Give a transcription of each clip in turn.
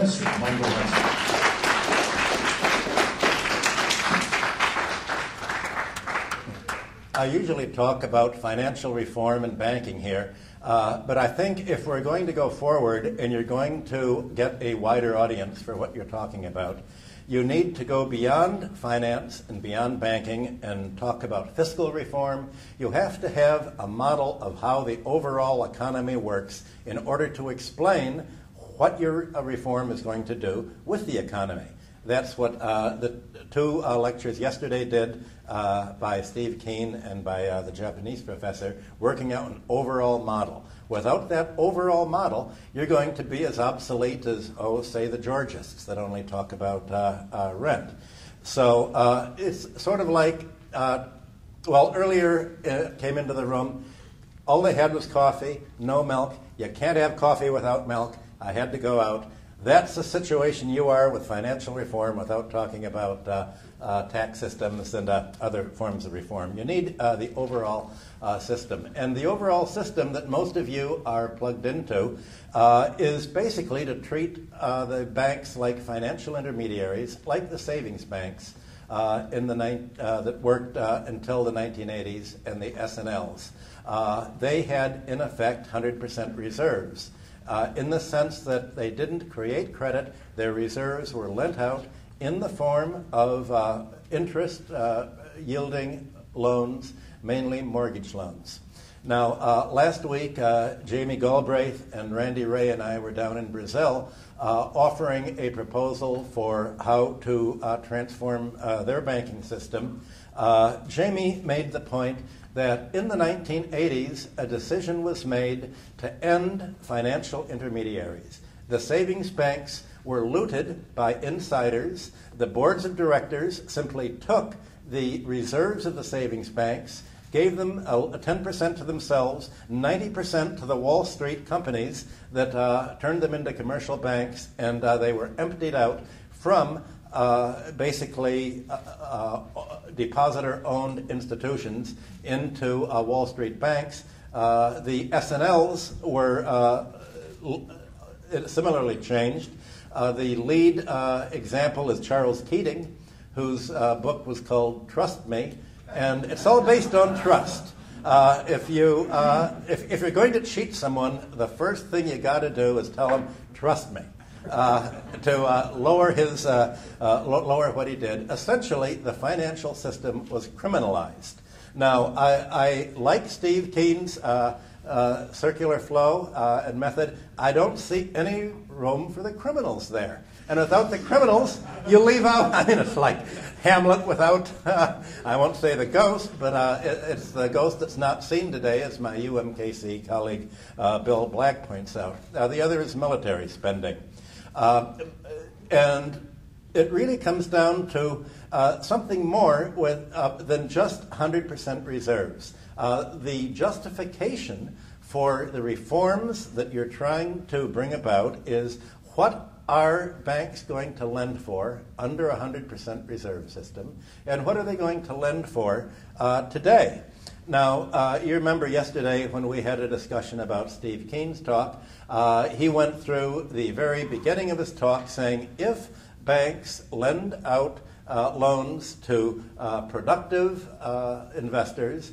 Hudson. Michael Hudson. I usually talk about financial reform and banking here, but I think if we're going to go forward and you're going to get a wider audience for what you're talking about, you need to go beyond finance and beyond banking and talk about fiscal reform. You have to have a model of how the overall economy works in order to explain what your reform is going to do with the economy. That's what the two lectures yesterday did by Steve Keen and by the Japanese professor, working out an overall model. Without that overall model, you're going to be as obsolete as, say, the Georgists that only talk about rent. So it's sort of like, earlier came into the room, all they had was coffee, no milk. You can't have coffee without milk. I had to go out. That's the situation you are with financial reform without talking about tax systems and other forms of reform. You need the overall system. And the overall system that most of you are plugged into is basically to treat the banks like financial intermediaries, like the savings banks that worked until the 1980s and the S&Ls. They had, in effect, 100% reserves. In the sense that they didn't create credit, their reserves were lent out in the form of interest-yielding loans, mainly mortgage loans. Now, last week, Jamie Galbraith and Randy Ray and I were down in Brazil offering a proposal for how to transform their banking system. Jamie made the point that in the 1980s, a decision was made to end financial intermediaries. The savings banks were looted by insiders. The boards of directors simply took the reserves of the savings banks, gave them 10% to themselves, 90% to the Wall Street companies that turned them into commercial banks, and they were emptied out from basically depositor-owned institutions into Wall Street banks. The S&Ls were similarly changed. The lead example is Charles Keating, whose book was called Trust Me, and it's all based on trust. If you're going to cheat someone, the first thing you got to do is tell them, trust me. To lower what he did. Essentially, the financial system was criminalized. Now, I like Steve Keen's circular flow and method. I don't see any room for the criminals there. And without the criminals, you leave out, it's like Hamlet without, I won't say the ghost, but it's the ghost that's not seen today, as my UMKC colleague Bill Black points out. The other is military spending. And it really comes down to something more than just 100% reserves. The justification for the reforms that you're trying to bring about is, what are banks going to lend for under a 100% reserve system, and what are they going to lend for today? Now, you remember yesterday when we had a discussion about Steve Keen's talk, he went through the very beginning of his talk saying, if banks lend out loans to productive investors,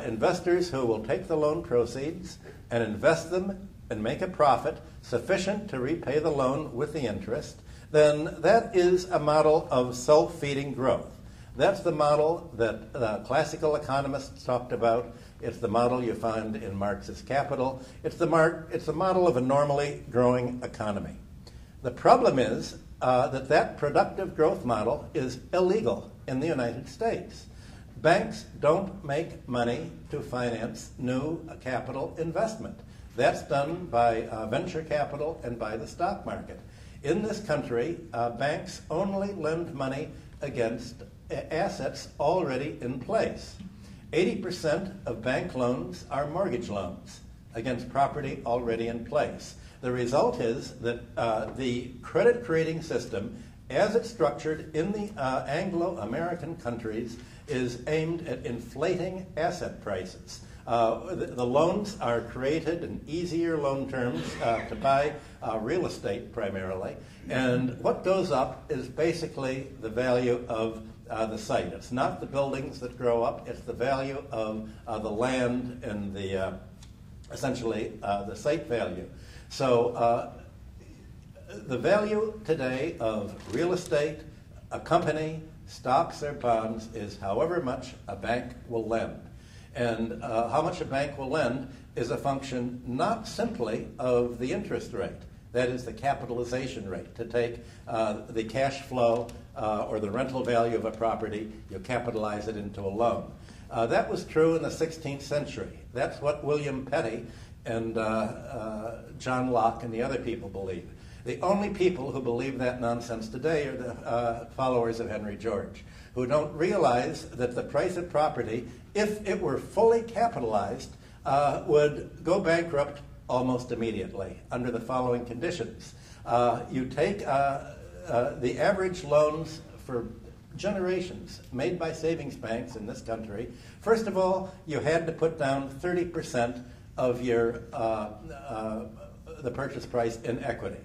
investors who will take the loan proceeds and invest them and make a profit sufficient to repay the loan with the interest, then that is a model of self-feeding growth. That's the model that the classical economists talked about. It's the model you find in Marx's Capital. It's the model of a normally growing economy. The problem is that productive growth model is illegal in the United States. Banks don't make money to finance new capital investment. That's done by venture capital and by the stock market. In this country, banks only lend money against assets already in place. 80% of bank loans are mortgage loans against property already in place. The result is that the credit-creating system, as it's structured in the Anglo-American countries, is aimed at inflating asset prices. The loans are created in easier loan terms to buy real estate primarily, and what goes up is basically the value of the site. It's not the buildings that grow up, it's the value of the land and the essentially the site value. So the value today of real estate, a company, stocks or bonds is however much a bank will lend. And how much a bank will lend is a function not simply of the interest rate, that is the capitalization rate. To take the cash flow or the rental value of a property, you capitalize it into a loan. That was true in the 16th century. That's what William Petty and John Locke and the other people believe. The only people who believe that nonsense today are the followers of Henry George, who don't realize that the price of property, if it were fully capitalized, would go bankrupt almost immediately under the following conditions. You take the average loans for generations made by savings banks in this country. First of all, you had to put down 30% of your the purchase price in equity.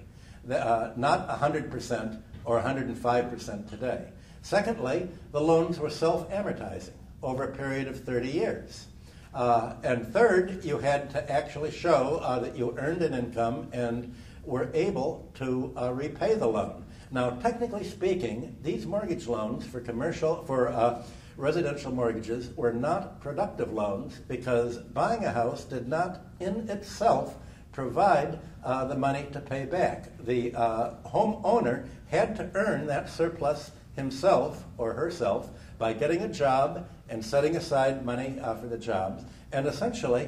Not 100% or 105% today. Secondly, the loans were self-amortizing over a period of 30 years. And third, you had to actually show that you earned an income and were able to repay the loan. Now, technically speaking, these mortgage loans for residential mortgages were not productive loans because buying a house did not in itself provide the money to pay back. The homeowner had to earn that surplus himself or herself by getting a job and setting aside money for the jobs and essentially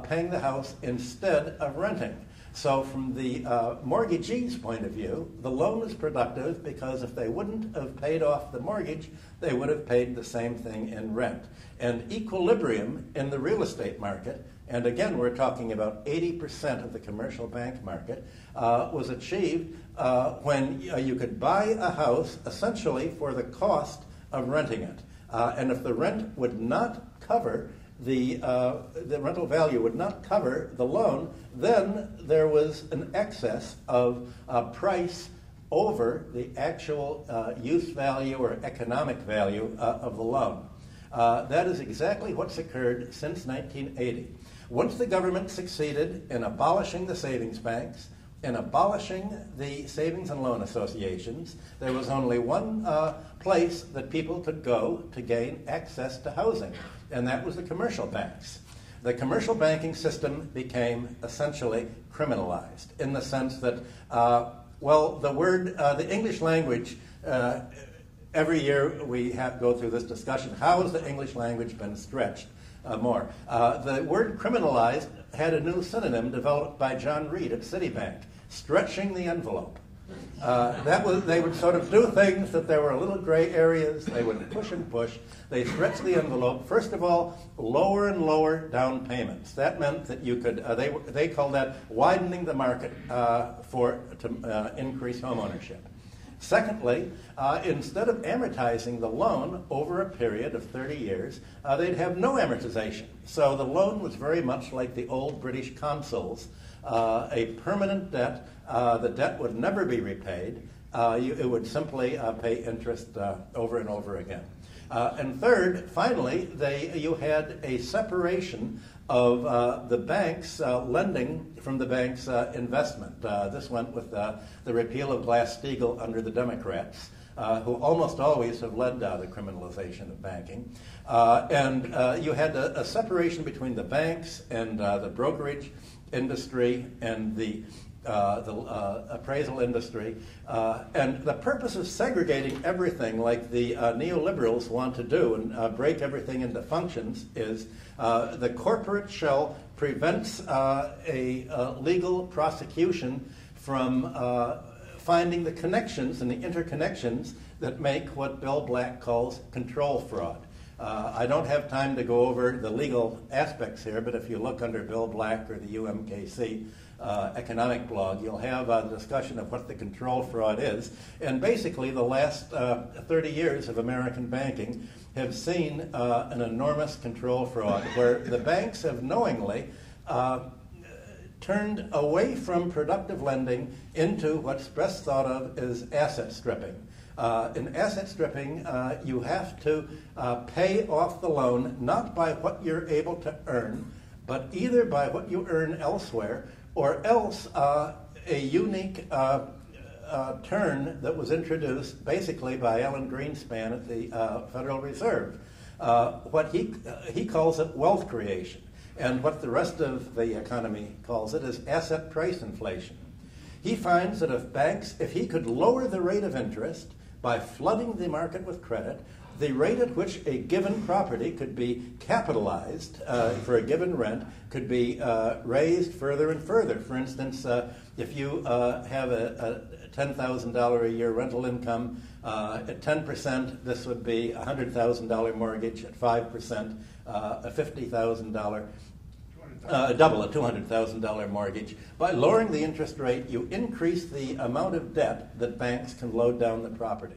paying the house instead of renting. So from the mortgagee's point of view, the loan is productive because if they wouldn't have paid off the mortgage, they would have paid the same thing in rent. And equilibrium in the real estate market, and again we're talking about 80% of the commercial bank market, was achieved when you could buy a house essentially for the cost of renting it. And if the rent would not cover the rental value would not cover the loan, then there was an excess of price over the actual use value or economic value of the loan. That is exactly what's occurred since 1980. Once the government succeeded in abolishing the savings banks, in abolishing the savings and loan associations, there was only one place that people could go to gain access to housing, and that was the commercial banks. The commercial banking system became essentially criminalized in the sense that, the English language, every year we go through this discussion, how has the English language been stretched more? The word criminalized had a new synonym developed by John Reed at Citibank, stretching the envelope. They would sort of do things that there were little gray areas. They would push and push. They stretched the envelope. First of all, lower and lower down payments. That meant that you could, they called that widening the market to increase home ownership. Secondly, instead of amortizing the loan over a period of 30 years, they'd have no amortization. So the loan was very much like the old British consuls, a permanent debt. The debt would never be repaid. It would simply pay interest over and over again. And third, finally, you had a separation of the banks lending from the banks' investment. This went with the repeal of Glass-Steagall under the Democrats, who almost always have led the criminalization of banking. And you had a separation between the banks and the brokerage industry and the appraisal industry. And the purpose of segregating everything like the neoliberals want to do and break everything into functions is the corporate shell prevents a legal prosecution from finding the connections and the interconnections that make what Bill Black calls control fraud. I don't have time to go over the legal aspects here, but if you look under Bill Black or the UMKC, economic blog, you'll have a discussion of what the control fraud is. And basically, the last 30 years of American banking have seen an enormous control fraud where the banks have knowingly turned away from productive lending into what's best thought of as asset stripping. In asset stripping, you have to pay off the loan not by what you're able to earn, but either by what you earn elsewhere, or else a unique turn that was introduced basically by Alan Greenspan at the Federal Reserve. What he calls it wealth creation, and what the rest of the economy calls it is asset price inflation. He finds that if he could lower the rate of interest by flooding the market with credit, the rate at which a given property could be capitalized for a given rent could be raised further and further. For instance, if you have a $10,000 a year rental income, at 10%, this would be a $100,000 mortgage. At 5%, a $50,000 double a $200,000 mortgage. By lowering the interest rate, you increase the amount of debt that banks can load down the property.